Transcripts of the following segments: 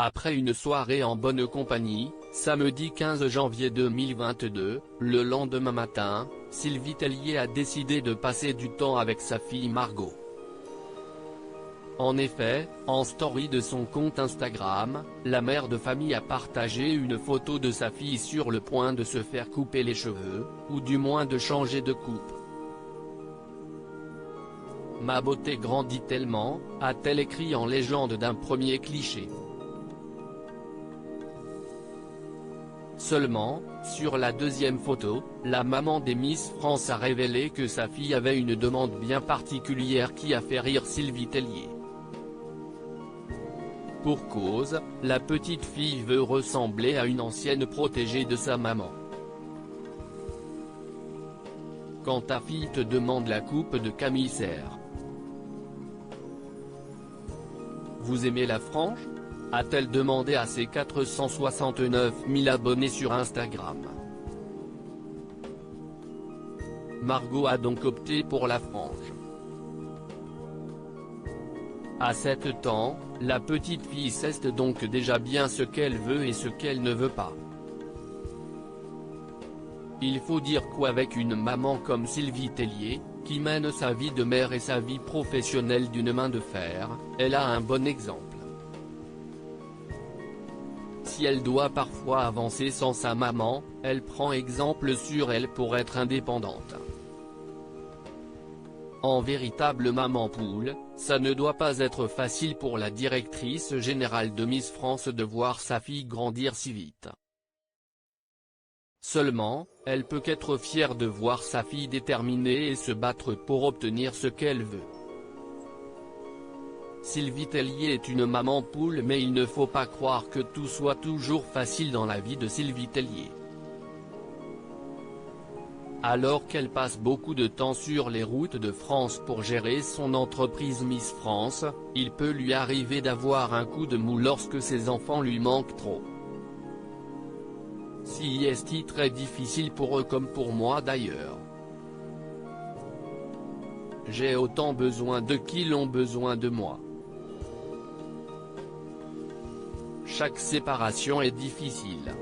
Après une soirée en bonne compagnie, samedi 15 janvier 2022, le lendemain matin, Sylvie Tellier a décidé de passer du temps avec sa fille Margot. En effet, en story de son compte Instagram, la mère de famille a partagé une photo de sa fille sur le point de se faire couper les cheveux, ou du moins de changer de coupe. Ma beauté grandit tellement, a-t-elle écrit en légende d'un premier cliché. Seulement, sur la deuxième photo, la maman des Miss France a révélé que sa fille avait une demande bien particulière qui a fait rire Sylvie Tellier. Pour cause, la petite fille veut ressembler à une ancienne protégée de sa maman. Quand ta fille te demande la coupe de Camille Serre. Vous aimez la frange ? A-t-elle demandé à ses 469 000 abonnés sur Instagram. Margot a donc opté pour la frange. À 7 ans, la petite fille sait donc déjà bien ce qu'elle veut et ce qu'elle ne veut pas. Il faut dire qu'avec une maman comme Sylvie Tellier, qui mène sa vie de mère et sa vie professionnelle d'une main de fer, elle a un bon exemple. Si elle doit parfois avancer sans sa maman, elle prend exemple sur elle pour être indépendante. En véritable maman poule, ça ne doit pas être facile pour la directrice générale de Miss France de voir sa fille grandir si vite. Seulement, elle peut qu'être fière de voir sa fille déterminée et se battre pour obtenir ce qu'elle veut. Sylvie Tellier est une maman poule, mais il ne faut pas croire que tout soit toujours facile dans la vie de Sylvie Tellier. Alors qu'elle passe beaucoup de temps sur les routes de France pour gérer son entreprise Miss France, il peut lui arriver d'avoir un coup de mou lorsque ses enfants lui manquent trop. Si est très difficile pour eux comme pour moi d'ailleurs. J'ai autant besoin d'eux qu'ils ont besoin de moi. Chaque séparation est difficile.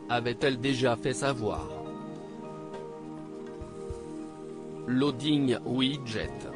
Avait-elle déjà fait savoir? Loading widget.